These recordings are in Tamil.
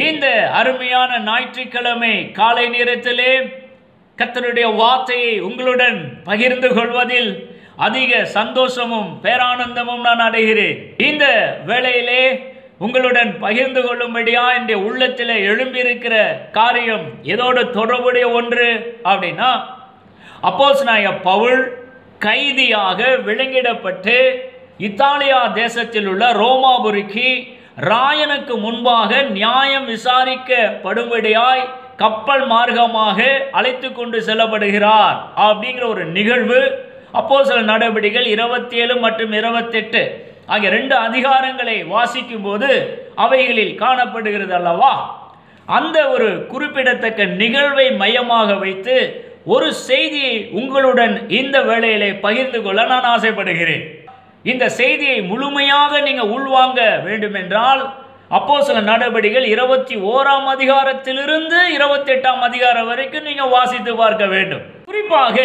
இந்த அருமையான ஞாயிற்றுக்கிழமை காலை நேரத்திலே கர்த்தருடைய வார்த்தையை உங்களுடன் பகிர்ந்து கொள்வதில் அதிக சந்தோஷமும் பேரானந்தமும் நான் அடைகிறேன். இந்த வேளையிலே உங்களுடன் பகிர்ந்து கொள்ளும்படியா என்னுடைய உள்ளத்தில் எழும்பியிருக்கிற காரியம் ஏதோடு தொடர்புடைய ஒன்று அப்படின்னா, அப்போஸ்தலனாகிய பவுல் கைதியாக விலங்கிடப்பட்டு இத்தாலியா தேசத்தில் உள்ள ரோமாபுரிக்கு ராயனுக்கு முன்பாக நியாயம் விசாரிக்கப்படும்படியாய் கப்பல் மார்க்கமாக அழைத்து கொண்டு செல்லப்படுகிறார் அப்படிங்கிற ஒரு நிகழ்வு அப்போஸ்தலர் நடவடிக்கைகள் 27 மற்றும் 28 ஆகிய 2 அதிகாரங்களை வாசிக்கும் போது அவைகளில் காணப்படுகிறது அல்லவா. அந்த ஒரு குறிப்பிடத்தக்க நிகழ்வை மையமாக வைத்து ஒரு செய்தியை உங்களுடன் இந்த வேளையிலே பகிர்ந்து கொள்ள நான் ஆசைப்படுகிறேன். இந்த செய்தியை முழுமையாக நீங்கள் உள்வாங்க வேண்டுமென்றால் அப்போஸ்தலர் நடவடிக்கைகள் 21 அதிகாரத்திலிருந்து 28 அதிகாரம் வரைக்கும் நீங்கள் வாசித்து பார்க்க வேண்டும். குறிப்பாக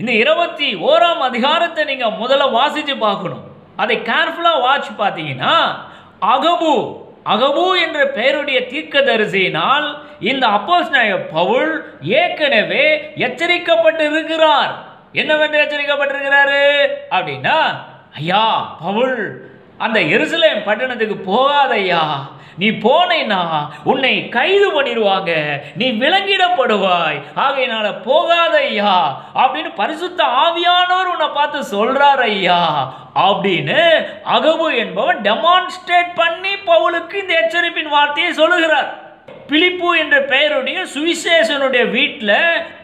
இந்த 21 அதிகாரத்தை நீங்கள் முதல்ல வாசித்து பார்க்கணும். அதை கேர்ஃபுல்லாக வாட்ச் பார்த்தீங்கன்னா, அகபு என்ற பெயருடைய தீர்க்கதரிசியினால் இந்த அப்போஸ்தலனாகிய பவுல் ஏற்கனவே எச்சரிக்கப்பட்டு இருக்கிறார். என்னவென்று எச்சரிக்கப்பட்டிருக்கிறாரு அப்படின்னா, ஐயா பவுல், அந்த எருசலேம் பட்டணத்துக்கு போகாதையா, நீ போனேன்னா உன்னை கைது பண்ணிடுவாங்க, நீ விலங்கிடப்படுவாய், ஆகையினால போகாதையா அப்படின்னு பரிசுத்த ஆவியானவர் உன்னை பார்த்து சொல்றார் ஐயா அப்படின்னு அகபு என்பவர் டெமான்ஸ்ட்ரேட் பண்ணி பவுலுக்கு இந்த எச்சரிப்பின் வார்த்தையை சொல்லுகிறார். பிலிப்பு என்ற பெயருடைய சுவிசேஷனுடைய வீட்டில்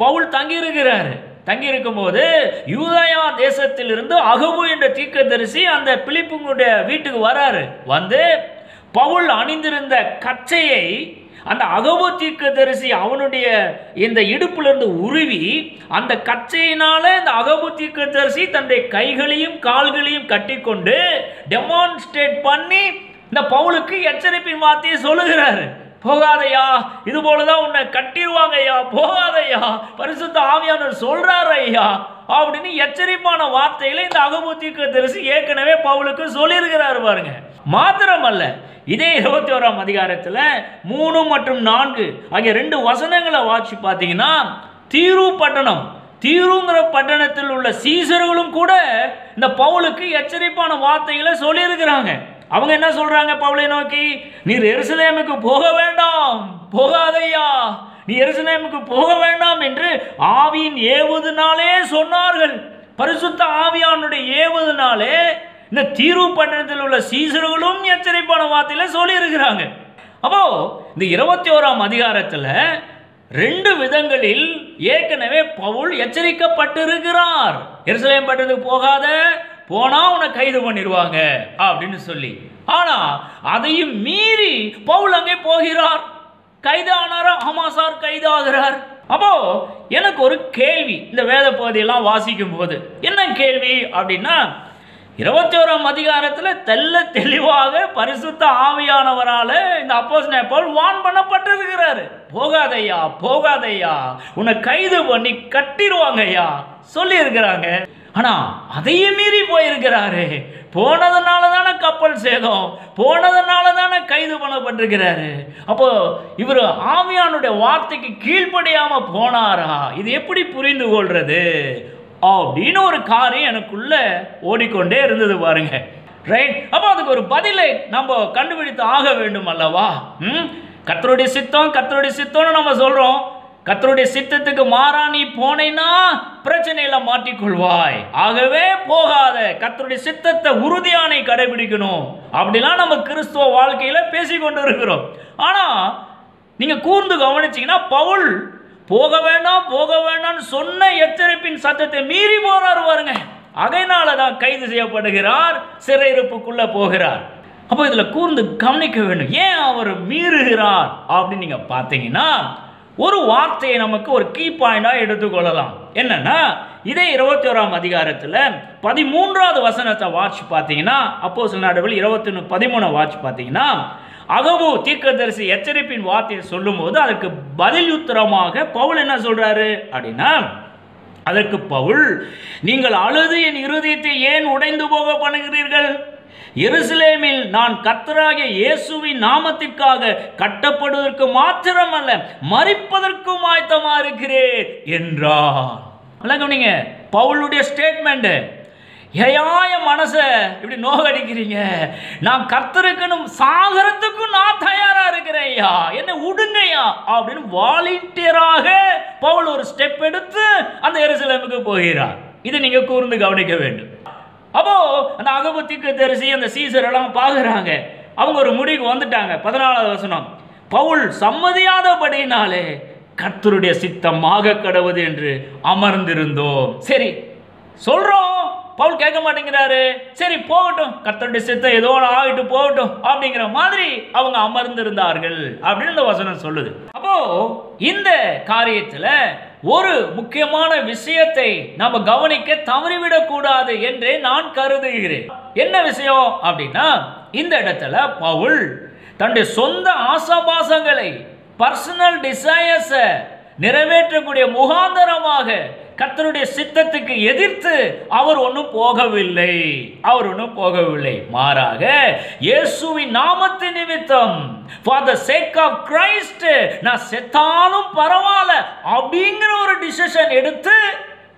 பவுல் தங்கியிருக்கிறார். தங்கியிருக்கும் போது யூதயா தேசத்திலிருந்து அகபு என்ற தீர்க்கதரிசி அந்த பிலிப்புடைய வீட்டுக்கு வராரு. வந்து பவுல் அணிந்திருந்த கச்சையை அந்த அகபு தீர்க்கதரிசி அவனுடைய இந்த இடுப்பிலிருந்து உருவி அந்த கச்சையினால இந்த அகபு தீர்க்கதரிசி தன்னுடைய கைகளையும் கால்களையும் கட்டிக்கொண்டு டெமான்ஸ்ட்ரேட் பண்ணி இந்த பவுலுக்கு எச்சரிப்பின் வார்த்தையை சொல்லுகிறாரு. போகாதையா, இது போலதான் உன்னை கட்டிடுவாங்க ஐயா, போகாதையா, பரிசுத்த ஆவியானவர் சொல்றாரு ஐயா அப்படின்னு எச்சரிப்பான வார்த்தைகளை இந்த அகபு தீர்க்கதரிசி ஏற்கனவே பவுலுக்கு சொல்லியிருக்கிறாரு பாருங்க. மாத்திரமல்ல, இதே 21 அதிகாரத்தில் 3 மற்றும் 4 ஆகிய 2 வசனங்களை வாட்சி பார்த்தீங்கன்னா, தீருங்கிற பட்டணத்தில் உள்ள சீசர்களும் கூட இந்த பவுலுக்கு எச்சரிப்பான வார்த்தைகளை சொல்லியிருக்கிறாங்க. அவங்க என்ன சொல்றாங்க பவுலை நோக்கி, நீர் எருசலேமுக்கு போக வேண்டாம், போகாதையா, நீ எருசலேமுக்கு போக வேண்டாம் என்று ஆவியின் ஏவுதனாலே சொன்னார்கள். பரிசுத்த ஆவியானுடைய ஏவுதனாலே இந்த தீரு பட்டணத்தில் உள்ள சீசர்களும் எச்சரிப்பான வார்த்தையில சொல்லி இருக்கிறாங்க. அப்போ இந்த 21 அதிகாரத்தில் 2 விதங்களில் ஏற்கனவே பவுல் எச்சரிக்கப்பட்டிருக்கிறார். எருசலேம் பட்டணத்துக்கு போகாத, போனா உன்னை கைது பண்ணிடுவாங்க அப்படின்னு சொல்லி. ஆனா அதையும் மீறி பவுல் அங்கே போகிறார். கைது ஆனாரா? ஆமா சார், கைது ஆகிறார். அப்போ எனக்கு ஒரு கேள்வி, இந்த வேத பகுதியெல்லாம் வாசிக்கும் போது என்ன கேள்வி அப்படின்னா, 21 அதிகாரத்தில் தெல்ல தெளிவாக பரிசுத்த ஆவியானவரால் இந்த அப்போஸ்தலனாகிய பவுல் வான் பண்ணப்பட்டிருக்கிறாரு. போகாதையா, போகாதையா, உன்னை கைது பண்ணி கட்டிடுவாங்க ஐயா சொல்லி இருக்கிறாங்க. ஆனா அதையும் மீறி போயிருக்கிறாரு. போனதுனால தானே கப்பல் சேதம், போனதுனால தானே கைது பண்ணப்பட்டிருக்கிறாரு. அப்போ இவர் ஆவியானுடைய வார்த்தைக்கு கீழ்ப்படியாம போனாரா? இது எப்படி புரிந்து கொள்றது அப்படின்னு ஒரு காரியம் எனக்குள்ள ஓடிக்கொண்டே இருந்தது பாருங்க. ரைட். அப்போ அதுக்கு ஒரு பதிலை நம்ம கண்டுபிடித்து ஆக வேண்டும் அல்லவா. கர்த்தருடைய சித்தம், கர்த்தருடைய சித்தம்னு நம்ம சொல்றோம். கர்த்தருடைய சித்தத்துக்கு மாறா நீ போனேன்னா பிரச்சனையில மாட்டிக்கொள்வாய். ஆகவே போகாத, கர்த்தருடைய சித்தத்தை உறுதியானை கடைபிடிக்கணும் அப்படிலாம் நம்ம கிறிஸ்துவ வாழ்க்கையில பேசிக்கொண்டு இருக்கிறோம். ஆனா நீங்க கூர்ந்து கவனிச்சீங்கன்னா பவுல் போக வேண்டாம், போக வேண்டாம்னு சொன்ன எச்சரிப்பின் சத்தத்தை மீறி போறாரு பாருங்க. அதனாலதான் கைது செய்யப்படுகிறார், சிறையிருப்புக்குள்ள போகிறார். அப்போ இதுல கூர்ந்து கவனிக்க வேண்டும், ஏன் அவர் மீறுகிறார் அப்படின்னு நீங்க பார்த்தீங்கன்னா, ஒரு வார்த்தையை நமக்கு ஒரு கீ பாயிண்டா எடுத்துக்கொள்ளலாம். என்னன்னா, இதே 21 அதிகாரத்தில் 13வது வசனத்தை வாட்ச் பார்த்தீங்கன்னா, அப்போஸ்தலர் நடவடிக்கைகள் 21:13 வாட்ச் பார்த்தீங்கன்னா, அகபு தீர்க்கதரிசி எச்சரிப்பின் வார்த்தையை சொல்லும் போது அதற்கு பதில் உத்தரமாக பவுல் என்ன சொல்றாரு அப்படின்னா, அதற்கு பவுல், நீங்கள் அழுது என் இருதயத்தை ஏன் உடைந்து போக பண்ணுகிறீர்கள்? எருசலேமில் நான் கர்த்தராகிய இயேசுவின் நாமத்திற்காக கட்டப்படுவதற்கு மாத்திரமல்ல, மரிப்பதற்கும் ஆயத்தமா இருக்கிறேன் என்றார். நீங்க பவுலுடைய ஸ்டேட்மெண்ட். ஏன் மனசை இப்படி நோகடிக்கிறீங்க? நான் கர்த்தருக்குன்னு சாகரத்துக்கும் நான் தயாரா இருக்கிறேன் ஐயா, என்ன விடுங்கய்யா அப்படின்னு வாலண்டியராக பவுல் ஒரு ஸ்டெப் எடுத்து அந்த எருசலேமுக்கு போகிறார். இதை நீங்க கூர்ந்து கவனிக்க வேண்டும். அப்போ அந்த அகபு தீர்க்கதரிசி அந்த சீசர் எல்லாம் பார்க்குறாங்க. அவங்க ஒரு முடிவுக்கு வந்துட்டாங்க. 14வது வசனம், பவுல் சம்மதியாதபடினாலே கர்த்தருடைய சித்தமாக கடவுது என்று அமர்ந்திருந்தோம். சரி சொல்றோம், பவுல் கேட்க மாட்டேங்கிறாரு. சரி போகட்டும், கர்த்தருடைய சித்தம் ஏதோ ஆகிட்டு போகட்டும் அப்படிங்கிற மாதிரி அவங்க அமர்ந்திருந்தார்கள் அப்படின்னு இந்த வசனம் சொல்லுது. அப்போ இந்த காரியத்துல ஒரு முக்கியமான விஷயத்தை நாம கவனிக்க தவறிவிடக் கூடாது என்றே நான் கருதுகிறேன். என்ன விஷயம் அப்படின்னா, இந்த இடத்துல பவுல் தன்னுடைய சொந்த ஆசாபாசங்களை, பர்சனல் டிசையர்ஸ் நிறைவேற்றக்கூடிய முகாந்தரமாக கர்த்தருடைய சித்தத்துக்கு எதிர்த்து அவர் ஒன்றும் போகவில்லை. மாறாக இயேசுவின் நாமத்தின் நிமித்தம், for the sake of Christ, நான் செத்தாலும் பரவாயில்ல அப்படிங்கிற ஒரு டிசிஷன் எடுத்து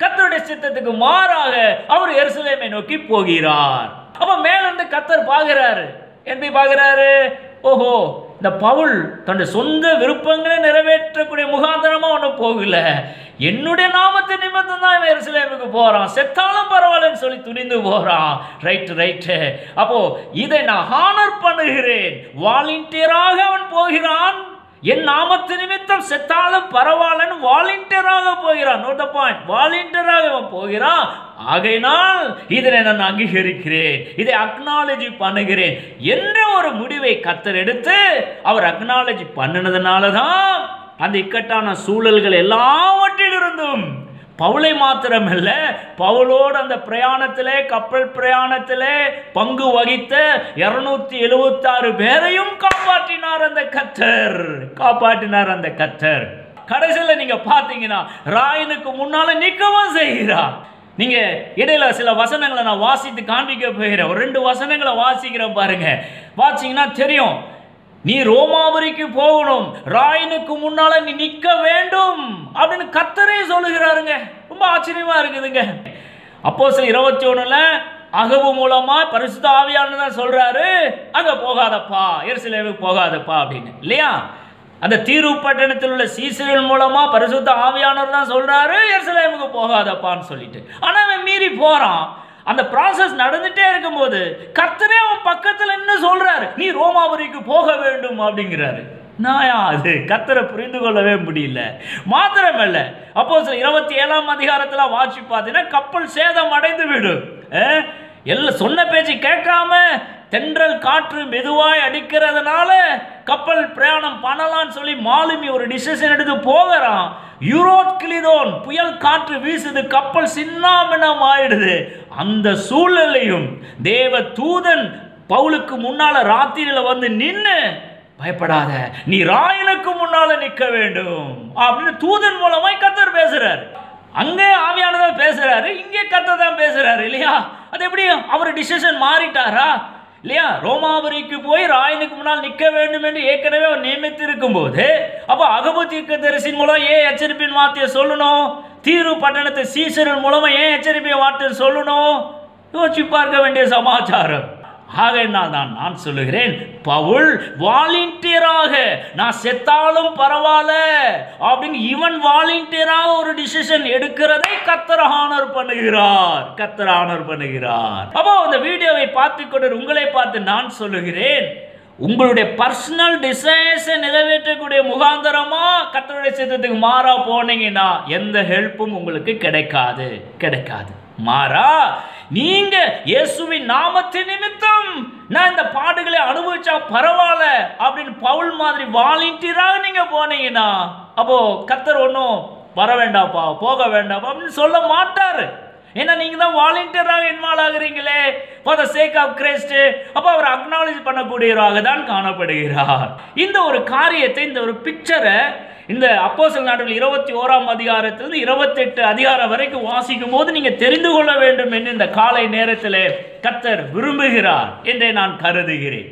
கர்த்தருடைய சித்தத்துக்கு மாறாக அவர் எருசலேமை நோக்கி போகிறார். அப்ப மேலிருந்து கர்த்தர் பார்க்கிறாரு. எப்படி பார்க்கிறாரு? ஓஹோ, இந்த பவுல் தன்னுடைய சொந்த விருப்பங்களை நிறைவேற்றக்கூடிய முகாந்தரமா ஒன்றும் போகல, என்னுடைய நாமத்தின் நிமித்தம் தான் எருசலேமுக்கு போறான், செத்தாலும் பரவாயில்லன்னு சொல்லி துணிந்து போறான். ரைட்டு. அப்போ இதை நான் ஹானர் பண்ணுகிறேன். வாலண்டியராக அவன் போகிறான். என் நாமத்து நிமித்தம் செத்தாலும் பரவாயில்லன்னு வாலண்டியராக போகிறான். நோட் தி பாயிண்ட், வாலண்டியராக அவன் போகிறான். ஆகையினால் இதனை நான் அங்கீகரிக்கிறேன், இதை அக்னாலஜி பண்ணுகிறேன் என்ற ஒரு முடிவை கர்த்தர் எடுத்து அவர் அக்னாலஜி பண்ணினதுனால தான் அந்த இக்கட்டான சூழல்கள் எல்லாவற்றிலிருந்தும் பவுலை மாத்திரமல்ல, பவுலோடு அந்த பிரயாணத்திலே, கப்பல் பிரயாணத்திலே பங்கு வகித்த 276 பேரையும் காப்பாற்றினார் அந்த கர்த்தர். கடைசியில் நீங்க பாத்தீங்கன்னா ராயனுக்கு முன்னால நிற்கவும் செய்கிறார். நீங்க இடையில சில வசனங்களை நான் வாசித்து காண்பிக்க போகிறேன். ஒரு 2 வசனங்களை வாசிக்கிறேன் பாருங்க. வாசிங்கன்னா தெரியும். நீ ரோமாபுரிக்கு போகணும், ராயனுக்கு முன்னால நீ நிற்க வேண்டும் அப்படின்னு கர்த்தரே சொல்லுகிறாருங்க. ரொம்ப ஆச்சரியமா இருக்குதுங்க. அப்போஸ்தலர் 21ல அகபு மூலமா பரிசுத்த ஆவியானவர் தான் சொல்றாரு, அங்க போகாதப்பா, எருசலேமுக்கு போகாதப்பா அப்படின்னு, இல்லையா? அந்த தீரு பட்டணத்தில் உள்ள சீசர்கள் மூலமா பரிசுத்த ஆவியானவர் தான் சொல்றாரு, எருசலேமுக்கு போகாதப்பான்னு சொல்லிட்டு. ஆனா அவன் மீறி போறான். அந்த ப்ராசஸ் நடந்துட்டே இருக்கும்போது கர்த்தரே அவன் பக்கத்துல என்ன சொல்றாரு, நீ ரோமாபுரிக்கு போக வேண்டும் அப்படிங்கிறாரு. நாயா அது கர்த்தரை புரிந்து கொள்ளவே முடியல. மாத்திரமல்ல, அப்போஸ்தலர் 27ஆம் அதிகாரத்துல வாசி பார்த்தீங்கன்னா கப்பல் சேதம் அடைந்து விடும். எல்லாம் சொன்ன பேச்சு கேட்காம தென்றல் காற்று மெதுவாய் அடிக்கிறதுனால கப்பல் பிரயாணம் பண்ணலான்னு சொல்லி மாலுமி ஒரு டிசிஷன் எடுத்து போகிறான். யூரோட்கிளிதோன் புயல் காற்று வீசுது, கப்பல் சின்னாபின்னம் ஆயிடுது. அந்த சூழலையும் தேவ தூதன் பவுலுக்கு முன்னால ராத்திரியில வந்து நின்னு, பயப்படாத, நீ ராயனுக்கு முன்னால நிற்க வேண்டும் அப்படின்னு தூதன் மூலமாய் கர்த்தர் பேசுறாரு. அங்கே ஆவியானவர் பேசுறாரு, இங்கே கர்த்தர் தான் பேசுறாரு, இல்லையா? அது எப்படி அவர் டிசிஷன் மாறிட்டாரா? இல்லையா? ரோமாபுரிக்கு போய் ராயனுக்கு முன்னால் நிற்க வேண்டும் என்று ஏற்கனவே அவர் நியமித்திருக்கும் போது, அப்போ அகபு தீர்க்கதரிசியின் மூலம் ஏன் எச்சரிப்பின் வார்த்தையை சொல்லணும்? தீரு பட்டணத்தை சீசரின் மூலமா ஏன் எச்சரிப்பின் வார்த்தையை சொல்லணும்? யோசிச்சு பார்க்க வேண்டிய சமாச்சாரம். ஆகையினால் நான் சொல்லுகிறேன், பவுல் வாலண்டியராக நான் செத்தாலும் பரவாயில்ல அப்படின்னு இவன் வாலண்டியராக ஒரு டிசிஷன் எடுக்கிறதை கர்த்தர் ஆனர் பண்ணுகிறார். அப்போ இந்த வீடியோவை பார்த்து கொண்டு உங்களை பார்த்து நான் சொல்லுகிறேன், உங்களுடைய பர்சனல் டிசைர்ஸை நிறைவேற்றக்கூடிய முகாந்தரமா கர்த்தருடைய சித்தத்துக்கு மாறா போனீங்கன்னா எந்த ஹெல்ப்பும் உங்களுக்கு கிடைக்காது. மாறா நீங்க இயேசுவின் நாமத்தின் நிமித்தம் நான் இந்த பாடுகளை அனுபவிச்சா பரவாயில்ல அப்படின்னு பவுல் மாதிரி வாலண்டியராக நீங்க போனீங்கன்னா அப்போ கர்த்தர் ஒன்றும் வர வேண்டாப்பா, போக வேண்டாப்பா அப்படின்னு சொல்ல மாட்டாரு. ஏன்னா நீங்க தான் வாலண்டியராக இன்வால்வ் ஆகுறீங்களே, for the sake of Christ. அப்போ அவர் அக்னாலேஜ் பண்ணக்கூடியவராக தான் காணப்படுகிறார். இந்த ஒரு காரியத்தை, இந்த ஒரு பிக்சரை இந்த அப்போஸ்தலர் நடவடிக்கைகள் 21ஆம் அதிகாரத்திலிருந்து 28 அதிகாரம் வரைக்கும் வாசிக்கும் போது நீங்க தெரிந்து கொள்ள வேண்டும் என்று இந்த காலை நேரத்தில் கர்த்தர் விரும்புகிறார் என்றே நான் கருதுகிறேன்.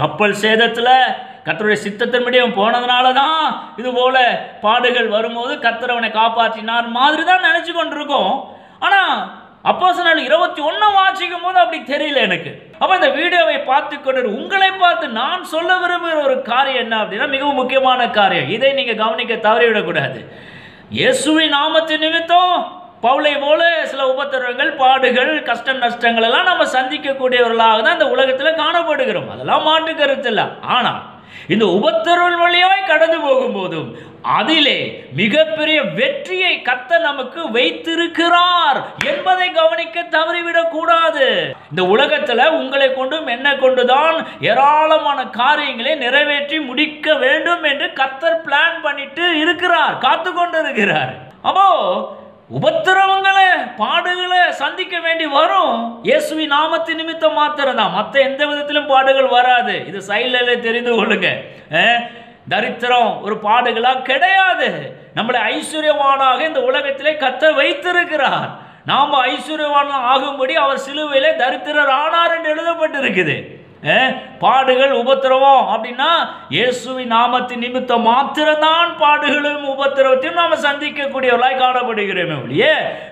கப்பல் சேதத்தில் கர்த்தருடைய சித்தத்தின்படி அவன் போனதுனால தான் இது போல பாடுகள் வரும்போது கர்த்தர் அவனை காப்பாற்றினார் மாதிரி தான் நினைச்சு கொண்டிருக்கோம். ஆனா அப்போஸ்தலர் 21 வாசிக்கும் போது அப்படி தெரியல எனக்கு. அப்ப இந்த வீடியோவை பார்த்து கொண்டு உங்களை பார்த்து நான் சொல்ல விரும்புகிற ஒரு காரியம் என்ன அப்படின்னா, மிகவும் முக்கியமான காரியம். இதை நீங்க கவனிக்க தவறிவிடக்கூடாது. இயேசுவின் நாமத்தின் நிமித்தம் பவுலை போல சில உபத்திரவங்கள், பாடுகள், கஷ்டம், நஷ்டங்கள் எல்லாம் நம்ம சந்திக்கக்கூடியவர்களாக தான் இந்த உலகத்தில் காணப்படுகிறோம். அதெல்லாம் மாற்று கருத்து இல்லை. ஆனால் இந்த உபத்திரவங்கள் வழியாய் கடந்து போகும்போதும் அதிலே மிகப்பெரிய வெற்றியை கர்த்தர் நமக்கு வைத்திருக்கிறார் என்பதை கவனிக்க தவறிவிடக் கூடாது. இந்த உலகத்துல உங்களை கொண்டும் என்ன கொண்டுதான் ஏராளமான காரியங்களை நிறைவேற்றி முடிக்க வேண்டும் என்று கர்த்தர் பிளான் பண்ணிட்டு இருக்கிறார், காத்து கொண்டு இருக்கிறார். அப்போ உபத்திரவங்களை, பாடுகளை சந்திக்க வேண்டி வரும். இயேசுவின் நாமத்தின் நிமித்தம் மாத்திரம் தான், மற்ற எந்த விதத்திலும் பாடுகள் வராது. இது சைட்ல தெரிந்து கொள்ளுங்க. தரித்திரம் ஒரு பாடுகளா கிடையாது. நம்மளை ஐஸ்வர்யவானாக இந்த உலகத்திலே கர்த்தர் வைத்திருக்கிறார். நாம் ஐஸ்வர்யவான் ஆகும்படி அவர் சிலுவையிலே தரித்திரர் ஆனார் என்று எழுதப்பட்டிருக்குது. பாடுகள், உபத்திரவம் அப்படின்னா இயேசுவின் நாமத்தின் நிமித்தம் மாத்திரம்தான் பாடுகளும் உபத்திரவத்தையும் நாம் சந்திக்கக்கூடியவர்களாய் காணப்படுகிறோமே ஒழிய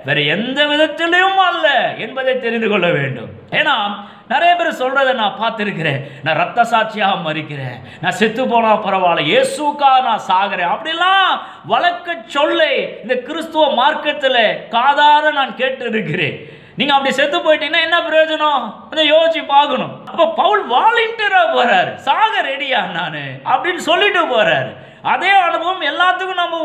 வேற எந்த விதத்திலும் அல்ல என்பதை தெரிந்து கொள்ள வேண்டும். ஏன்னா நிறைய பேர் சொல்றதை நான் பார்த்திருக்கிறேன். நான் ரத்த சாட்சியாக மறிக்கிறேன், நான் செத்து போனா பரவாயில்ல, இயேசுக்காக நான் சாகிறேன் அப்படிலாம் வழக்க சொல்லை இந்த கிறிஸ்துவ மார்க்கத்தில் காதார நான் கேட்டு இருக்கிறேன். நீங்க அப்படி செத்து போயிட்டீங்கன்னா என்ன பிரயோஜனம்? கொஞ்சம் யோசிச்சு பார்க்கணும். அப்ப பவுல் வாலண்டியரா போறாரு, சாக ரெடியா நானு அப்படின்னு சொல்லிட்டு போறாரு. அதே அனுபவம் எல்லாத்துக்கும் நம்ம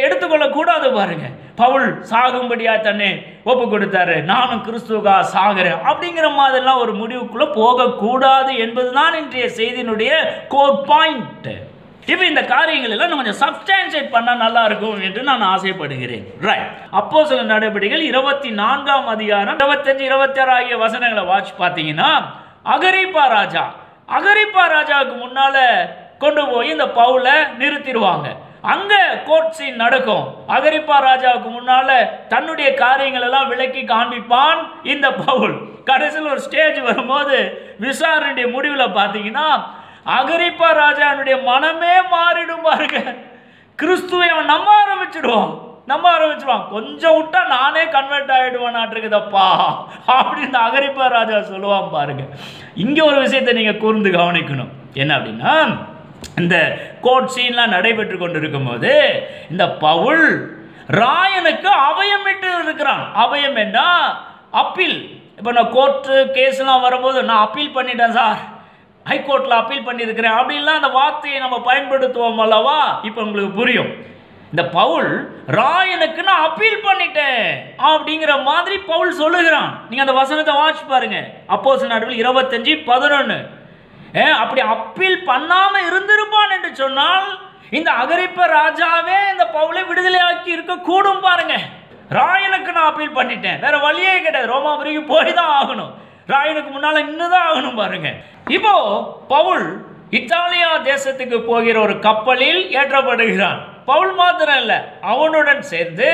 எடுத்துக்கொள்ள கூடாது. பாருங்க, பவுல் சாகும்படியா தன்னை ஒப்பு கொடுத்தாரு, நானும் கிறிஸ்துவுக்காக சாகிறேன் அப்படிங்கிற மாதிரிலாம் ஒரு முடிவுக்குள்ள போகக்கூடாது என்பதுதான் இன்றைய செய்தியினுடைய கோர் பாயிண்ட். இப்போ இந்த காரியங்கள் எல்லாம் நம்ம கொஞ்சம் சப்ஸ்டான்ஷியேட் பண்ணா நல்லா இருக்கும் என்று நான் ஆசைப்படுகிறேன். ரைட். அப்போஸ்தலர் நடவடிக்கைகள் 24ஆம் அதிகாரம் 25, 26 ஆகிய வசனங்களை வாட்ச் பார்த்தீங்கன்னா, அகிரிப்பா ராஜாவுக்கு முன்னால கொண்டு போய் இந்த பவுலை நிறுத்திடுவாங்க. அங்க கோர்ட் சீன் நடக்கும். அகிரிப்பா ராஜாவுக்கு முன்னால தன்னுடைய காரியங்கள் எல்லாம் விளக்கி காண்பிப்பான் இந்த பவுல். கடைசியில் ஒரு ஸ்டேஜ் வரும்போது விசாரணையுடைய முடிவில் பார்த்தீங்கன்னா அகிரிப்பா ராஜாவுடைய மனமே மாறிடும். பாருங்க, கிறிஸ்துவை அவன் நம்ப ஆரம்பிச்சிடுவான். கொஞ்சம் விட்டா நானே கன்வெர்ட் ஆயிடுவான்ட்டுருக்குதப்பா அப்படின்னு அகிரிப்பா ராஜா சொல்லுவான். பாருங்க, இங்க ஒரு விஷயத்தை நீங்க கூர்ந்து கவனிக்கணும். என்ன அப்படின்னா, இந்த கோர்ட் சீன்லாம் நடைபெற்று கொண்டிருக்கும் போது இந்த பவுல் ராயனுக்கு அபயம் விட்டு இருக்கிறான். அபயம் என்ன? அப்பீல். இப்போ நான் கோர்ட்டு கேஸ்லாம் வரும்போது நான் அப்பீல் பண்ணிட்டேன் சார், ஹைகோர்ட்டில் அப்பீல் பண்ணியிருக்கிறேன் அப்படின்லாம் அந்த வார்த்தையை நம்ம பயன்படுத்துவோம் அல்லவா? இப்போ உங்களுக்கு புரியும். இந்த பவுல் ராயனுக்கு நான் அப்பீல் பண்ணிட்டேன் அப்படிங்கிற மாதிரி பவுல் சொல்லுகிறான். நீங்க அந்த வசனத்தை வாட்ச் பாருங்க. அப்போஸ்தலர் நடவடிக்கைகள் 25:11. அப்படி அப்பீல் பண்ணாம இருந்திருப்பான் என்று சொன்னால் இந்த அகிரிப்பா ராஜாவே இந்த பவுலை விடுதலையாக்கி இருக்க கூடும். பாருங்க, ராயனுக்கு நான் அப்பீல் பண்ணிட்டேன், வேற வழியே கிடையாது, ரோமாபுரிக்கு போய் தான் ஆகணும், ராயனுக்கு முன்னால இன்னுதான் ஆகணும். பாருங்க, இப்போ பவுல் இத்தாலியா தேசத்துக்கு போகிற ஒரு கப்பலில் ஏற்றப்படுகிறான். பவுல் மாத்திரம் இல்ல, அவனுடன் சேர்ந்து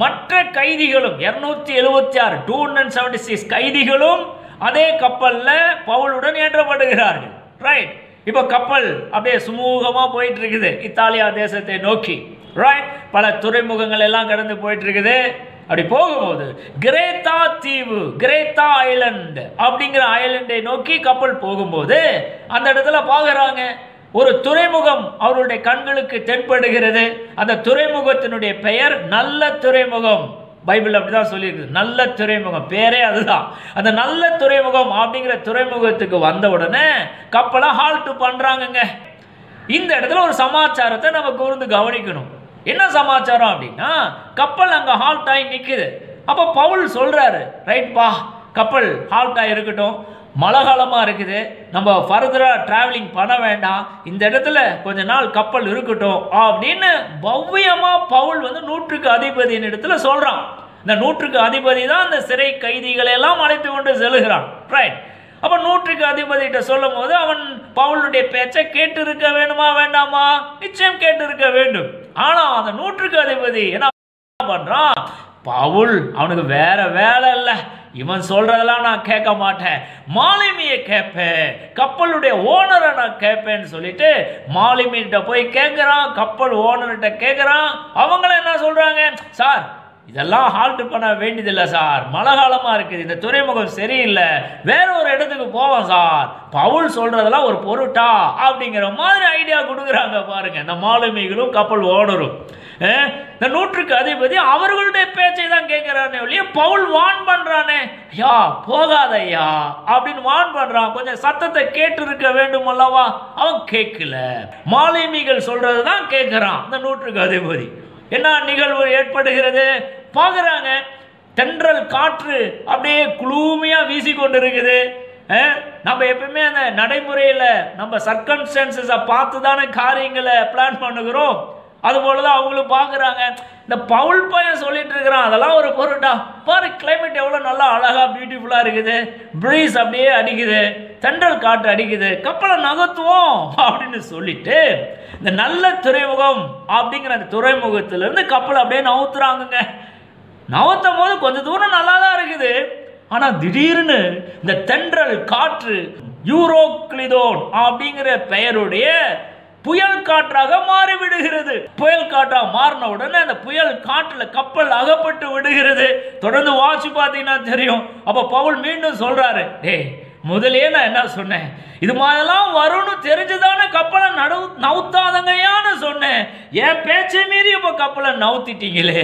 மற்ற கைதிகளும் 276 276 கைதிகளும் அதே கப்பல்ல பவுலுடன் ஏற்றப்படுகிறார்கள். ரைட். இப்போ கப்பல் அப்படியே சுமூகமா போயிட்டு இருக்குது இத்தாலியா தேசத்தை நோக்கி. ரைட். பல துறைமுகங்கள் எல்லாம் கடந்து போயிட்டு இருக்குது. அப்படி போகும்போது கிரேத்தா தீவு, கிரேத்தா ஐலண்ட் அப்படிங்கிற ஐலண்டை நோக்கி கப்பல் போகும்போது அந்த இடத்துல பார்க்குறாங்க ஒரு துறைமுகம் அவருடைய கண்களுக்கு தென்படுகிறது. அந்த துறைமுகத்தினுடைய பெயர் நல்ல துறைமுகம். பைபிள் அப்படிதான் சொல்லியிருக்கு, நல்ல துறைமுகம், பேரே அதுதான். அந்த நல்ல துறைமுகம் அப்படிங்கிற துறைமுகத்துக்கு வந்த உடனே கப்பலை ஹால்ட் பண்றாங்க. இந்த இடத்துல ஒரு சமாச்சாரத்தை நம்ம கூர்ந்து கவனிக்கணும். என்ன சமாச்சாரம் அப்படின்னா, கப்பல் அங்க ஹால்ட் ஆகி நிக்குது. அப்ப பவுல் சொல்றாரு, ரைட்பா, கப்பல் ஹால்ட் ஆகி இருக்கட்டும், மழை காலமா இருக்குது, நம்ம ஃபர்தரா டிராவலிங் பண்ண வேண்டாம், இந்த இடத்துல கொஞ்ச நாள் கப்பல் இருக்கட்டும் அப்படின்னு பவ்யமா பவுல் வந்து 100க்கு அதிபதியின் இடத்துல சொல்றான். இந்த 100க்கு அதிபதி தான் இந்த சிறை கைதிகளை எல்லாம் அழைத்து கொண்டு செல்கிறான். ரைட். அப்ப நூற்றுக்கு அதிபதிகிட்ட சொல்லும் போது அவன் பவுலுடைய பேச்சை கேட்டு இருக்க வேண்டுமா வேண்டாமா? நிச்சயம் கேட்டு இருக்க வேண்டும். ஆனா அந்த நூற்றுக்கு அதிபதி என்ன பண்றான்? பவுல் அவனுக்கு வேற வேலை இல்ல, இவன் சொல்றதெல்லாம் நான் கேட்க மாட்டேன், மாலுமியை கேட்பேன், கப்பலுடைய ஓனரை நான் கேட்பேன்னு சொல்லிட்டு மாலுமிகிட்ட போய் கேட்கிறான், கப்பல் ஓனர்கிட்ட கேட்கிறான். அவங்கள என்ன சொல்றாங்க? சார் இதெல்லாம் ஹால்ட் பண்ண வேண்டியதில்லை சார், மழை காலமா இருக்குது, இந்த துறைமுகம் சரியில்லை, வேற ஒரு இடத்துக்கு போவோம் சார், பவுல் சொல்றதெல்லாம் ஒரு பொருட்டா அப்படிங்கிற மாதிரி ஐடியா கொடுக்குறாங்க பாருங்க இந்த மாலுமிகளும் கப்பல் ஓனரும். இந்த நூற்றுக்கு அதிபதி அவர்களுடைய பேச்சை தான் கேட்கிறானே ஒழிய பவுல் வான் பண்றானே, ஐயா போகாத ஐயா அப்படின்னு வான் பண்றான். கொஞ்சம் சத்தத்தை கேட்டு இருக்க வேண்டும் அல்லவா? அவன் கேட்கல, மாலுமிகள் சொல்றதுதான் கேட்கிறான் இந்த நூற்றுக்கு அதிபதி. என்ன நிகழ்வு ஏற்படுகிறது பார்க்குறாங்க? தென்றல் காற்று அப்படியே குளூமியா வீசி கொண்டு இருக்குது. நம்ம எப்பவுமே அந்த நடைமுறையில் நம்ம சர்க்கம்ஸ்டன்சஸை பார்த்து தானே காரியங்களை பிளான் பண்ணுகிறோம். அதுபோலதான் அவங்களும் பார்க்குறாங்க. இந்த பவுல் பையன் சொல்லிட்டு இருக்கிறான் அதெல்லாம் ஒரு பொருட்டா, பாரு கிளைமேட் எவ்வளோ நல்லா அழகா பியூட்டிஃபுல்லாக இருக்குது, பிரீஸ் அப்படியே அடிக்குது, தென்றல் காற்று அடிக்குது, கப்பலை நகர்த்துவோம் அப்படின்னு சொல்லிட்டு இந்த நல்ல துறைமுகம் அப்படிங்கிற அந்த துறைமுகத்திலிருந்து கப்பலை அப்படியே நவுத்துறாங்க. நவுத்தும் போது கொஞ்சம் தூரம் நல்லா தான் இருக்குது. ஆனால் திடீர்னு இந்த தென்றல் காற்று யூரோக்ளிதோன் அப்படிங்கிற பெயருடைய புயல் காற்றாக மாறிவிடுகிறது. புயல் காற்றா மாறின உடனே அந்த புயல் காற்றுல கப்பல் அகப்பட்டு விடுகிறது. தொடர்ந்து வாட்சி பார்த்தீங்கன்னா தெரியும். அப்ப பவுல் மீண்டும் சொல்றாரு, டேய் முதலே நான் என்ன சொன்னேன், இது மாதிரிலாம் வரும்னு தெரிஞ்சுதானே கப்பலை நவுத்தாதங்கயான்னு சொன்னேன், என் பேச்சை மீறி இப்ப கப்பலை நவுத்திட்டீங்களே,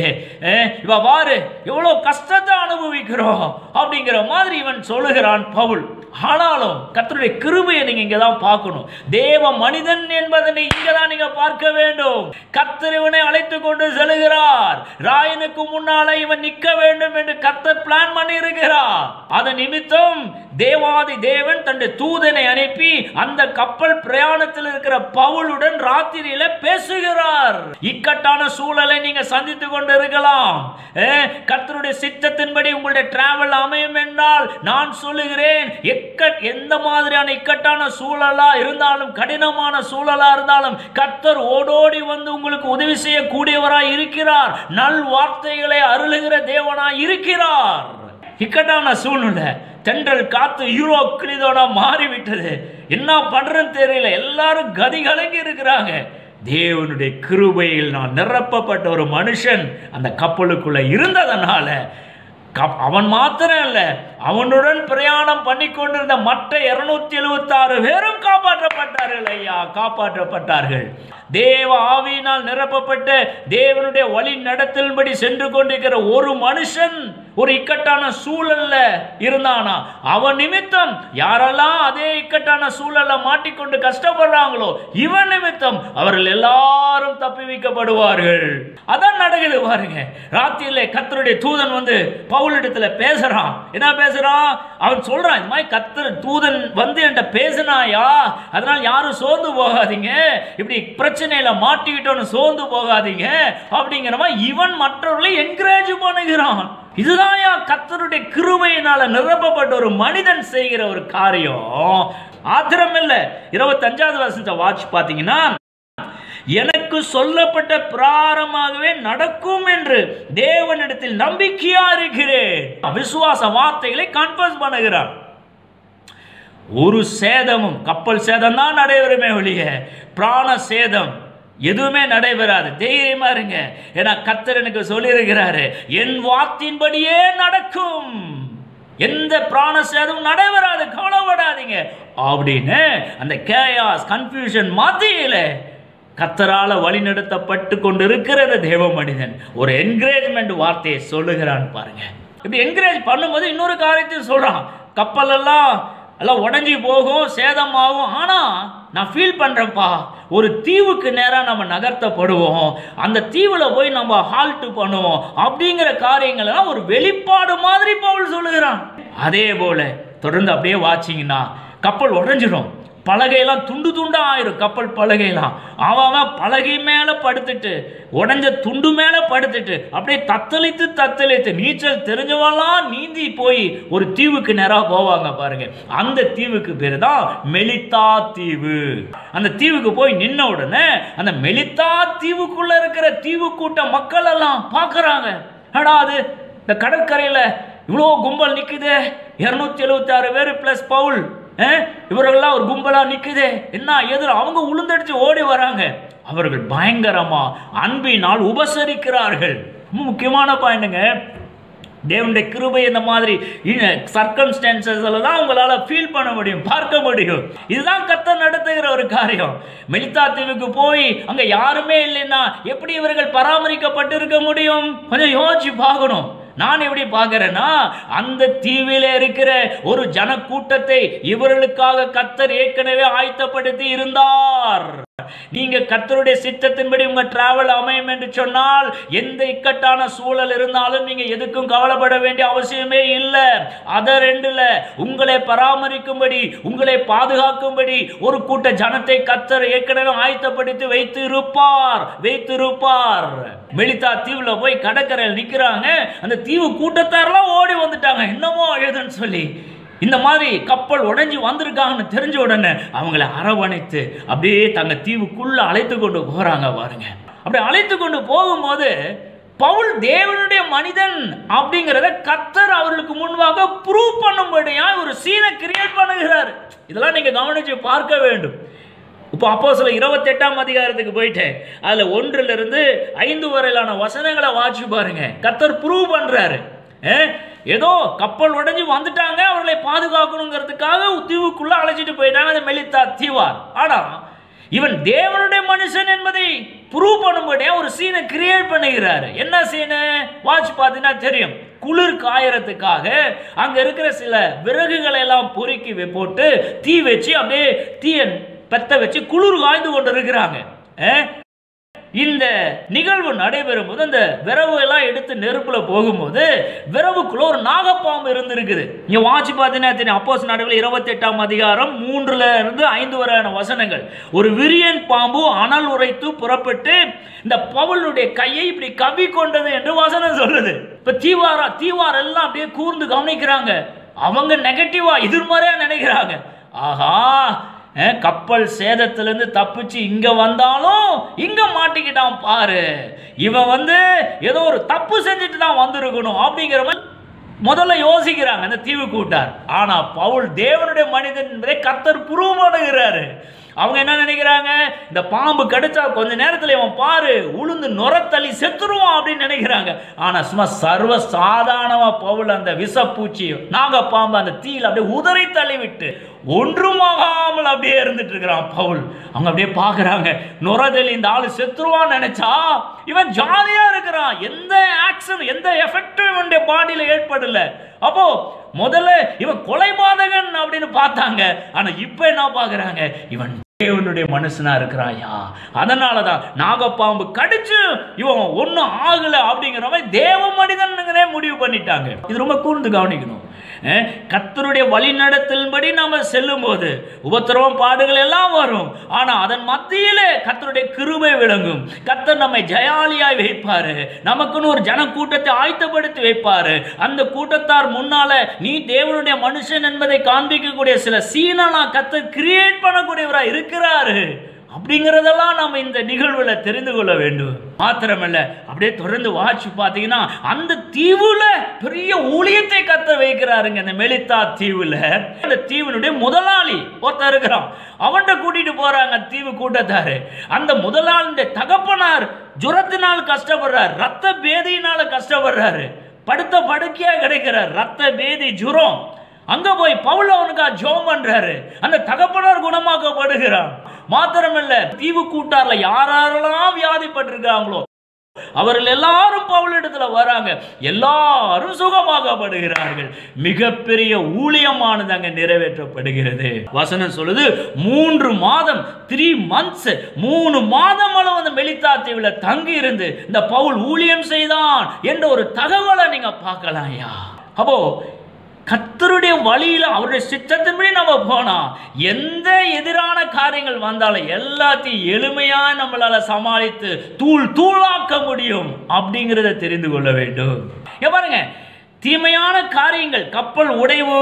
இப்ப பாரு எவ்வளவு கஷ்டத்தை அனுபவிக்கிறோம் அப்படிங்கிற மாதிரி இவன் சொல்லுகிறான் பவுல். ஆனாலும் கர்த்தருடைய கிருபையை நீங்க இங்கதான் பார்க்கணும். தேவ மனிதன் என்பதனை இங்கதான் நீங்க பார்க்க வேண்டும். கர்த்தர் இவனை அழைத்து கொண்டு செல்கிறார். ராயனுக்கு முன்னாலே இவன் நிற்க வேண்டும் என்று கர்த்தர் பிளான் பண்ணி இருக்கிறார். அதன் நிமித்தம் தேவாதி தேவன் தன்னுடைய தூதனை அனுப்பி அந்த கப்பல் பிரயாணத்தில் இருக்கிற பவுலுடன் ராத்திரியில பேசுகிறார். இக்கட்டான சூழலை நீங்க சந்தித்துக் கொண்டு இருக்கலாம். கர்த்தருடைய சித்தத்தின்படி உங்களுடைய டிராவல் அமையும் என்றால் நான் சொல்லுகிறேன், எந்த மாதிரியான இக்கட்டான சூழலா இருந்தாலும், கடினமான சூழலா இருந்தாலும் கர்த்தர் ஓடோடி வந்து உங்களுக்கு உதவி செய்யக்கூடியவராய் இருக்கிறார். நல் வார்த்தைகளை அருளுகிற தேவனாய் இருக்கிறார். இக்கட்டான சூழ்நிலை, தென்றல் காத்து யூரோக்ளிதோனா மாறிவிட்டது, என்ன பண்றதுன்னு தெரியல, எல்லாரும் கதி கலங்கி இருக்கிறாங்க. தேவனுடைய கிருபையில் நான் நிரப்பப்பட்ட ஒரு மனுஷன் அந்த கப்பலுக்குள்ள இருந்ததனால அவன் மாத்திரம் இல்ல, அவனுடன் பிரயாணம் பண்ணி கொண்டிருந்த மற்ற 276 பேரும் காப்பாற்றப்பட்டார்கள். ஐயா காப்பாற்றப்பட்டார்கள். தேவ ஆவியினால் நிரப்பப்பட்ட தேவனுடைய வழி நடத்தல்படி சென்று கொண்டிருக்கிற ஒரு மனுஷன் ஒரு இக்கட்டான சூழல்ல இருந்தானா, அவன் நிமித்தம் யாரெல்லாம் அதே இக்கட்டான சூழல்ல மாட்டிக்கொண்டு கஷ்டப்படுறாங்களோ இவன் நிமித்தம் அவர்கள் எல்லாரும் தப்பி வைக்கப்படுவார்கள். அதான் நடக்குது பாருங்க. ராத்திரியில கர்த்தருடைய தூதன் வந்து பவுலிடத்துல பேசுறான். என்ன பேசுறான்? அவன் சொல்றான், இந்த மாதிரி கர்த்தர் தூதன் வந்து என்கிட்ட பேசினாயா, அதனால யாரும் சோர்ந்து போகாதீங்க, இப்படி பிரச்சனையில மாட்டிக்கிட்டோன்னு சோர்ந்து போகாதீங்க அப்படிங்கிற மாதிரி இவன் மற்றவர்களை என்கரேஜ் பண்ணுகிறான். இதுதான் கர்த்தருடைய கிருபையினால நிரப்பப்பட்ட ஒரு மனிதன் செய்கிற ஒரு காரியம். ஆத்திரம் இல்ல. 25வது வசனத்தை வாட்ச் பாத்தீங்கன்னா, எனக்கு சொல்லப்பட்ட பிராரமாகவே நடக்கும் என்று தேவனிடத்தில் நம்பிக்கையா இருக்கிறேன். விசுவாச வார்த்தைகளை கன்ஃபர்ஸ் பண்ணுகிறான். ஒரு சேதமும், கப்பல் சேதம் தான் நடைபெறுமே ஒழிய பிராண சேதம் எதுவுமே நடைபெறாது. தைரியமா இருங்க. ஏன்னா கர்த்தர் எனக்கு சொல்லி இருக்கிறாரு, என் வார்த்தையின்படியே நடக்கும், எந்த பிராண சேதம் நடைபெறாது, கவலைப்படாதீங்க அப்படின்னு அந்த கேயாஸ் கன்ஃபியூஷன் மத்தியில கர்த்தரால வழிநடத்தப்பட்டு கொண்டிருக்கிற தேவ மனிதன் ஒரு என்கரேஜ்மெண்ட் வார்த்தையை சொல்லுகிறான் பாருங்க. இப்படி என்கரேஜ் பண்ணும்போது இன்னொரு காரியத்தையும் சொல்றான். கப்பல் எல்லாம் உடஞ்சி போகும், சேதமாகும், ஆனா நான் ஃபீல் பண்றேன்ப்பா, ஒரு தீவுக்கு நேராக நம்ம நகர்த்தப்படுவோம், அந்த தீவுல போய் நம்ம ஹால்ட் பண்ணுவோம் அப்படிங்கிற காரியங்கள் எல்லாம் ஒரு வெளிப்பாடு மாதிரி பவுல் சொல்லுகிறான். அதே போல தொடர்ந்து அப்படியே வாட்சிங்கன்னா கப்பல் உடஞ்சிடும், பலகையெல்லாம் துண்டு துண்டா ஆயிரும். கப்பல் பலகையெல்லாம் அவன் பலகை மேல படுத்துட்டு உடஞ்ச துண்டு மேல படுத்துட்டு அப்படியே தத்தளித்து நீச்சல் தெரிஞ்சவெல்லாம் நீந்தி போய் ஒரு தீவுக்கு நேரா போவாங்க பாருங்க. அந்த தீவுக்கு பேரு தான் மெலித்தா தீவு. அந்த தீவுக்கு போய் நின்ன உடனே அந்த மெலித்தா தீவுக்குள்ள இருக்கிற தீவு கூட்ட மக்கள் எல்லாம் பாக்குறாங்க, அது இந்த கடற்கரையில இவ்வளோ கும்பல் நிக்குது, 276 பேர் பிளஸ் பவுல், இவர்கள்லாம் ஒரு கும்பலா நிக்குது, என்ன எதிர அவங்க உளுந்தடிச்சு ஓடி வராங்க. அவர்கள் பயங்கரமா அன்பினால் உபசரிக்கிறார்கள். முக்கியமான பாயிண்ட்ங்க, தேவனுடைய கிருபை இந்த மாதிரி சர்க்கம்ஸ்டான்சஸ்ல தான் உங்களால ஃபீல் பண்ண முடியும், பார்க்க முடியும். இதுதான் கர்த்தர் நடத்துகிற ஒரு காரியம். மெலித்தா தீவுக்கு போய் அங்க யாருமே இல்லைன்னா எப்படி இவர்கள் பராமரிக்கப்பட்டு இருக்க முடியும்? கொஞ்சம் யோசிச்சு பார்க்கணும். நான் எப்படி பார்க்கிறேன்னா, அந்த தீவில இருக்கிற ஒரு ஜன கூட்டத்தை இவர்களுக்காக கர்த்தர் ஏற்கனவே ஆயத்தப்படுத்தி இருந்தார். நீங்க கர்த்தருடைய சித்தத்தின்படி உங்க டிராவல் அமையும் என்று சொன்னால் எந்த இக்கட்டான சூழல் இருந்தாலும் நீங்க எதுக்கும் கவலைப்பட வேண்டிய அவசியமே இல்லை. அதர் எண்டுல உங்களை பராமரிக்கும்படி உங்களை பாதுகாக்கும்படி ஒரு கூட்ட ஜனத்தை கர்த்தர் ஏற்கனவே ஆயத்தப்படுத்தி வைத்திருப்பார். மெலித்தா தீவுல போய் கடற்கரையில் நிக்கிறாங்க. அந்த தீவு கூட்டத்தாரெல்லாம் ஓடி வந்துட்டாங்க, என்னமோ ஏதுன்னு சொல்லி. இந்த மாதிரி கப்பல் உடைஞ்சி வந்திருக்காங்கன்னு தெரிஞ்ச உடனே அவங்களை அரவணைத்து அப்படியே தங்க தீவுக்குள்ள அழைத்து கொண்டு போறாங்க பாருங்க. அப்படி அழைத்து கொண்டு போகும்போது பவுல் தேவனுடைய மனிதன் அப்படிங்கிறத கர்த்தர் அவர்களுக்கு முன்பாக ப்ரூவ் பண்ணும்படியா ஒரு சீனை கிரியேட் பண்ணுகிறார். இதெல்லாம் நீங்க கவனிச்சு பார்க்க வேண்டும். இப்போ அப்போஸ்தலர் 28ஆம் அதிகாரத்துக்கு போயிட்டு அதுல 1 to 5 வரையிலான வசனங்களை வாசிச்சு பாருங்க. கர்த்தர் ப்ரூவ் பண்றாரு, ஏதோ கப்பல் உடைஞ்சு வந்துட்டாங்க, அவர்களை பாதுகாக்கணுங்கிறதுக்காக தீவுக்குள்ள அழைச்சிட்டு போயிட்டாங்க அந்த மெலித்தா தீவார். ஆனா இவன் தேவனுடைய மனுஷன் என்பதை ப்ரூவ் பண்ணும்படியா ஒரு சீனை கிரியேட் பண்ணுகிறாரு. என்ன சீனு வாட்ச் பார்த்தீங்கன்னா தெரியும். குளிர் காயறதுக்காக அங்க இருக்கிற சில விறகுகளை எல்லாம் பொறுக்கி போட்டு தீ வச்சு அப்படியே தீய பத்த வச்சு குளிர் காய்ந்து கொண்டு இருக்கிறாங்க. இந்த நிகழ்வு நடைபெறும் போது அந்த விரவு எல்லாம் எடுத்து நெருப்புல போகும்போது விரவுக்குள்ள ஒரு நாகப்பாம்பு இருந்திருக்குது. இங்க வாட்சி பார்த்தீங்கன்னா அப்போஸ்தலர் நடவடிக்கைகள் 28ஆம் அதிகாரம் 3 to 5 வரையான வசனங்கள். ஒரு விரியன் பாம்பு அனல் உரைத்து புறப்பட்டு இந்த பவுலுடைய கையை இப்படி கவி கொண்டது என்று வசனம் சொல்லுது. இப்ப தீவார் எல்லாம் அப்படியே கூர்ந்து கவனிக்கிறாங்க. அவங்க நெகட்டிவா எதிர்மறையா நினைக்கிறாங்க. ஆஹா, கப்பல் சேதத்திலிருந்து தப்பிச்சு இங்க வந்தாலும் இங்க மாட்டிக்கிட்டான் பாரு, இவன் ஏதோ ஒரு தப்பு செஞ்சுட்டு தான் வந்திருக்கணும் அப்படிங்கிற மாதிரி முதல்ல யோசிக்கிறாங்க அந்த தீவு கூட்டார். ஆனா பவுல் தேவனுடைய மனிதன் என்பதை கர்த்தர் ப்ரூவ் பண்ணுகிறாரு. அவங்க என்ன நினைக்கிறாங்க, இந்த பாம்பு கடிச்சா கொஞ்ச நேரத்தில் இவன் பாரு உளுந்து நுரத்தள்ளி செத்துருவான் அப்படின்னு நினைக்கிறாங்க. ஆனா சும்மா சர்வ சாதாரணமா பவுல் அந்த விஷப்பூச்சி நாகப்பாம்பு அந்த தீயில அப்படியே உதறி தள்ளி விட்டு ஒன்றுமாகாமல் அப்படியே இருந்துட்டு இருக்கிறான் பவுல். அவங்க அப்படியே பாக்குறாங்க, நுரதலி இந்த ஆளு செத்துருவான்னு நினைச்சா இவன் ஜாலியா இருக்கிறான். எந்த ஆக்ஷன் எந்த எஃபெக்டும் இவனுடைய பாடியில ஏற்படல. அப்போ முதல்ல இவன் கொலைபாதகன் அப்படின்னு பார்த்தாங்க. ஆனா இப்ப என்ன பாக்குறாங்க, இவன் தேவனுடைய மனுஷனா இருக்கிறாயா, அதனாலதான் நாகப்பாம்பு கடிச்சு இவன் ஒன்னும் ஆகல அப்படிங்கிற மாதிரி தேவ மனிதன் முடிவு பண்ணிட்டாங்க. இது ரொம்ப கூர்ந்து கவனிக்கணும். கர்த்தருடைய வழிநடத்தலின்படி நாம செல்லும் போது உபத்திரவம் பாடுகள் எல்லாம் வரும். ஆனா அதன் மத்தியிலே கர்த்தருடைய கிருபை விளங்கும். கர்த்தர் நம்மை ஜெயாலியாய் வைப்பாரு. நமக்குன்னு ஒரு ஜன கூட்டத்தை ஆயத்தப்படுத்தி வைப்பாரு. அந்த கூட்டத்தார் முன்னால நீ தேவனுடைய மனுஷன் என்பதை காண்பிக்கக்கூடிய சில சீனா கர்த்தர் கிரியேட் பண்ணக்கூடியவரா இருக்கிறாரு அப்படிங்கிறதெல்லாம் நம்ம இந்த நிகழ்வுல தெரிந்து கொள்ள வேண்டும். மாத்திரமல்ல, அப்படியே தொடர்ந்து வாட்சி பார்த்தீங்கன்னா அந்த தீவுல பெரிய ஊழியத்தை கர்த்தர் வைக்கிறாருங்க. இந்த மெலித்தா தீவுல அந்த தீவினுடைய முதலாளி ஒருத்தர் இருக்கிறான். அவன்கிட்ட கூட்டிட்டு போறாங்க தீவு கூட்டத்தாரு. அந்த முதலாளியுடைய தகப்பனார் ஜுரத்தினால் கஷ்டப்படுறாரு, ரத்த பேதியினால கஷ்டப்படுறாரு, படுத்த படுக்கையா கிடைக்கிறார், ரத்த பேதி ஜுரம். அங்க போய் பவுல் அவனுக்கா ஜெபம் பண்றாரு. அந்த தகப்பனார் குணமாக்கப்படுகிறான். மாத்திரமல்ல, தீவு கூட்டார்ல யாரெல்லாம் வியாதிப்பட்டிருக்காங்களோ அவர்கள் எல்லாரும் பவுல் இடத்துல வராங்க, எல்லாரும் சுகமாக்கப்படுகிறார்கள். மிகப்பெரிய ஊழியமானது அங்க நிறைவேற்றப்படுகிறது. வசனம் சொல்லுது 3 மாதம் 3 months 3 மாதம் அளவு அந்த மெலித்தா தீவுல தங்கி இருந்து இந்த பவுல் ஊழியம் செய்தான் என்ற ஒரு தகவலை நீங்க பார்க்கலாம். அப்போ கர்த்தருடைய வழியில் அவருடைய சித்தத்தின்படி நம்ம போனா எந்த எதிரான காரியங்கள் வந்தாலும் எல்லாத்தையும் எளிமையா நம்மளால சமாளித்து தூள் தூளாக்க முடியும் அப்படிங்கிறத தெரிந்து கொள்ள வேண்டும். பாருங்க, தீமையான காரியங்கள், கப்பல் உடைவு,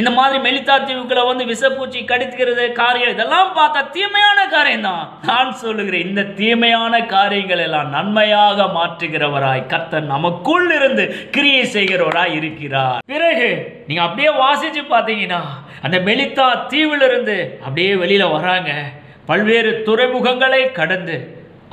இந்த மாதிரி மெலித்தா தீவுகளை வந்து விசப்பூச்சி கடித்துக்கிறது காரியம், இதெல்லாம் பார்த்தா தீமையான காரியம் தான். நான் சொல்லுகிறேன், இந்த தீமையான காரியங்கள் எல்லாம் நன்மையாக மாற்றுகிறவராய் கர்த்தர் நமக்குள் இருந்து கிரியை செய்கிறவராய் இருக்கிறார். பிறகு நீங்க அப்படியே வாசிச்சு பார்த்தீங்கன்னா அந்த மெலித்தா தீவிலிருந்து அப்படியே வெளியில வராங்க. பல்வேறு துறைமுகங்களை கடந்து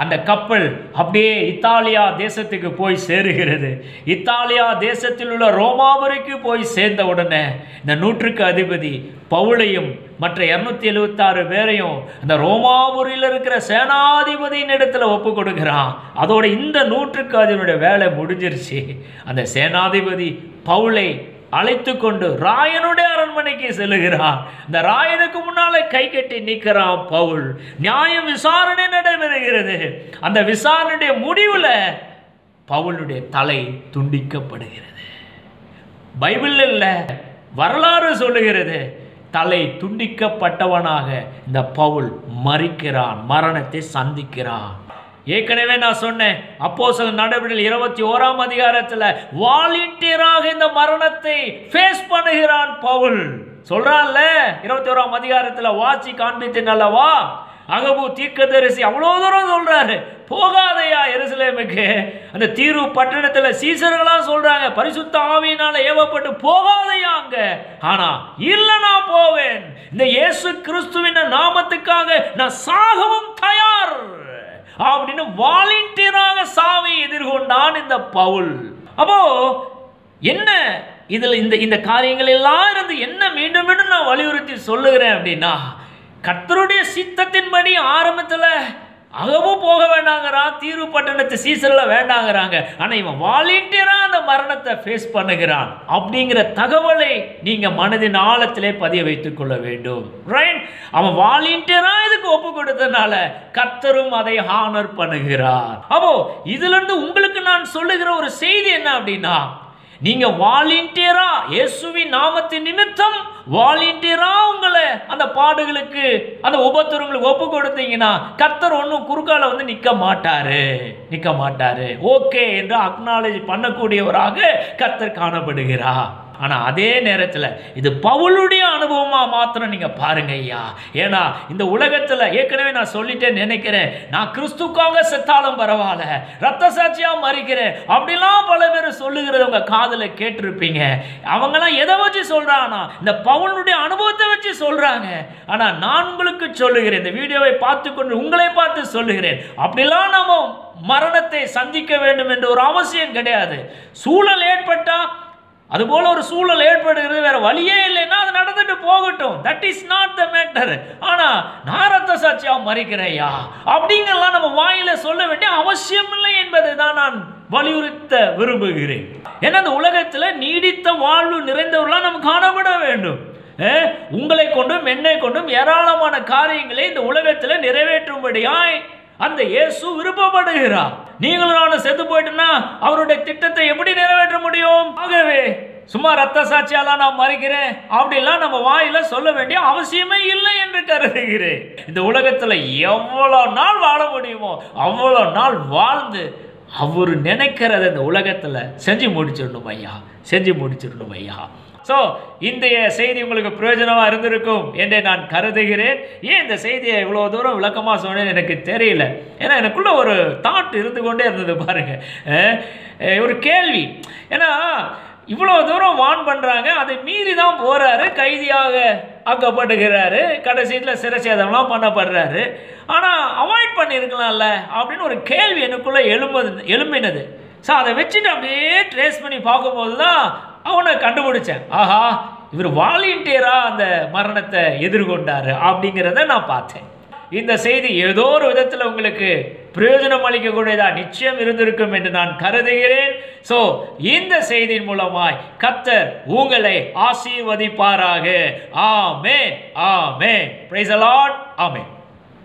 அந்த கப்பல் அப்படியே இத்தாலியா தேசத்துக்கு போய் சேருகிறது. இத்தாலியா தேசத்தில் உள்ள ரோமாபுரிக்கு போய் சேர்ந்த உடனே இந்த 100க்கு அதிபதி பவுலையும் மற்ற 276 பேரையும் அந்த ரோமாபுரியில் இருக்கிற சேனாதிபதியின் இடத்துல ஒப்பு கொடுக்கிறான். அதோட இந்த 100க்கு அதிபதியுடைய வேலை முடிஞ்சிருச்சு. அந்த சேனாதிபதி பவுலை அழைத்து கொண்டு ராயனுடைய அரண்மனைக்கு செல்லுகிறான். இந்த ராயனுக்கு முன்னாலே கை கட்டி நிற்கிறான் பவுல். நியாய விசாரணை நடைபெறுகிறது. அந்த விசாரணையுடைய முடிவில் பவுலுடைய தலை துண்டிக்கப்படுகிறது. பைபிள் இல்ல, வரலாறு சொல்லுகிறது. தலை துண்டிக்கப்பட்டவனாக இந்த பவுல் மரிக்கிறான், மரணத்தை சந்திக்கிறான். ஏற்கனவே நான் சொன்னேன், அப்போஸ்தலர் நடவடிக்கைகள் 21ஆம் அதிகாரத்தில் வாலண்டியராக இந்த மரணத்தை ஃபேஸ் பண்ணுகிறான் பவுல். சொல்றான்ல 21ஆம் அதிகாரத்தில் வாசி காண்பித்தேன் அல்லவா, அகபு தீர்க்கதரிசி அவ்வளோ தூரம் சொல்றாரு, போகாதையா எருசலேமுக்கு. அந்த தீரு பட்டணத்தில் சீசர்களாம் சொல்றாங்க, பரிசுத்த ஆவியினால ஏவப்பட்டு போகாதையா அங்க. ஆனா இல்ல, நான் போவேன், இந்த இயேசு கிறிஸ்துவின் நாமத்துக்காக நான் சாகவும் தயார் அப்படின்னு வாலண்டியராக சாவை எதிர்கொண்டான் இந்த பவுல். அப்போ என்ன இதுல இந்த காரியங்கள் எல்லாம் இருந்து என்ன மீண்டும் மீண்டும் நான் வலியுறுத்தி சொல்லுகிறேன் அப்படின்னா, கர்த்தருடைய சித்தத்தின்படி ஆரம்பத்தில் அகவும் போக வேண்டாங்கிறான், தீரு பட்டணத்து சீசரில் வேண்டாங்கிறாங்க. ஆனால் இவன் வாலண்டியராக அந்த மரணத்தை ஃபேஸ் பண்ணுகிறான் அப்படிங்கிற தகவலை நீங்கள் மனதின் ஆழத்திலே பதிய வைத்துக் கொள்ள வேண்டும். ரைட்? அவன் வாலண்டியராக இதுக்கு ஒப்பு கொடுத்தனால கர்த்தரும் அதை ஹானர் பண்ணுகிறார். அப்போ இதிலிருந்து உங்களுக்கு நான் சொல்லுகிற ஒரு செய்தி என்ன அப்படின்னா, நீங்க வாலண்டியரா இயேசுவின் நாமத்தின் நிமித்தம் வாலண்டியரா உங்களை அந்த பாடுகளுக்கு அந்த உபத்திரங்களுக்கு ஒப்பு கொடுத்தீங்கன்னா கர்த்தர் ஒன்றும் குறுக்கால வந்து நிற்க மாட்டாரு. ஓகே என்று அக்னாலேஜ் பண்ணக்கூடியவராக கர்த்தர் காணப்படுகிறார். ஆனா அதே நேரத்தில் இது பவுலுடைய அனுபவமா மாத்திரம் நீங்க பாருங்க ஐயா. ஏன்னா இந்த உலகத்துல ஏற்கனவே நான் சொல்லிட்டேன்னு நினைக்கிறேன், நான் கிறிஸ்துக்காக செத்தாலும் பரவாயில்ல, ரத்த சாட்சியா மறிக்கிறேன் அப்படிலாம் பல பேர் சொல்லுகிறத உங்க காதுல கேட்டிருப்பீங்க. அவங்கெல்லாம் எதை வச்சு சொல்றாங்கன்னா இந்த பவுலுடைய அனுபவத்தை வச்சு சொல்றாங்க. ஆனா நான் உங்களுக்கு சொல்லுகிறேன், இந்த வீடியோவை பார்த்து கொண்டு உங்களை பார்த்து சொல்லுகிறேன், அப்படிலாம் நம்ம மரணத்தை சந்திக்க வேண்டும் என்ற ஒரு அவசியம் கிடையாது. சூழல் ஏற்பட்டா அதுபோல ஒரு சூழல் ஏற்படுகிறது, வேற வழியே இல்லைன்னா அது நடந்துட்டு போகட்டும், that is not the matter. ஆனா நான் ரத்த சாட்சியா மறிக்கிறையா அப்படிங்கலாம் நம்ம வாயில சொல்ல வேண்டிய அவசியம் இல்லை என்பதை தான் நான் வலியுறுத்த விரும்புகிறேன். ஏன்னா அந்த உலகத்துல நீடித்த வாழ்வு நிறைந்தவர்களாக நம்ம காணப்பட வேண்டும். உங்களை கொண்டும் என்னை கொண்டும் ஏராளமான காரியங்களை இந்த உலகத்துல நிறைவேற்றும்படியாய் அந்த இயேசு விருப்பப்படுகிறார். நீங்களும் நானும் செத்து போயிட்டுனா அவருடைய திட்டத்தை எப்படி நிறைவேற்ற முடியும்? ஆகவே சும்மா ரத்த சாட்சியால நான் மறிக்கிறேன் அப்படிலாம் நம்ம வாயில சொல்ல வேண்டிய அவசியமே இல்லை என்று கருதுகிறேன். இந்த உலகத்துல எவ்வளவு நாள் வாழ முடியுமோ அவ்வளவு நாள் வாழ்ந்து அவர் நினைக்கிறத இந்த உலகத்துல செஞ்சு முடிச்சிடணும் ஐயா. ஸோ இன்றைய செய்தி உங்களுக்கு பிரயோஜனமாக இருந்திருக்கும் என்று நான் கருதுகிறேன். ஏன் இந்த செய்தியை இவ்வளோ தூரம் விளக்கமாக சொன்னேன்னு எனக்கு தெரியல. ஏன்னா எனக்குள்ள ஒரு தாட் இருந்து கொண்டே இருந்தது பாருங்க, ஒரு கேள்வி. ஏன்னா இவ்வளோ தூரம் வான் பண்ணுறாங்க, அதை மீறி தான் போகிறாரு, கைதியாக ஆக்கப்படுகிறாரு, கடைசியில் சிறைச்சேதம்லாம் பண்ணப்படுறாரு. ஆனால் அவாய்ட் பண்ணியிருக்கலாம்ல அப்படின்னு ஒரு கேள்வி எனக்குள்ளே எழும்பினது. ஸோ அதை வச்சுட்டு அப்படியே ட்ரேஸ் பண்ணி பார்க்கும்போது தான் அவனை கண்டுபிடிச்சேன். ஆஹா, இவர் வாலண்டியரா அந்த மரணத்தை எதிர்கொண்டாரு அப்படிங்கிறத நான் பார்த்தேன். இந்த செய்தி ஏதோ ஒரு விதத்தில் உங்களுக்கு பிரயோஜனம் அளிக்கக்கூடியதா நிச்சயம் இருந்திருக்கும் என்று நான் கருதுகிறேன். ஸோ இந்த செய்தியின் மூலமாய் கர்த்தர் உங்களை ஆசீர்வதிப்பாராக. Amen. Praise the lord. Amen.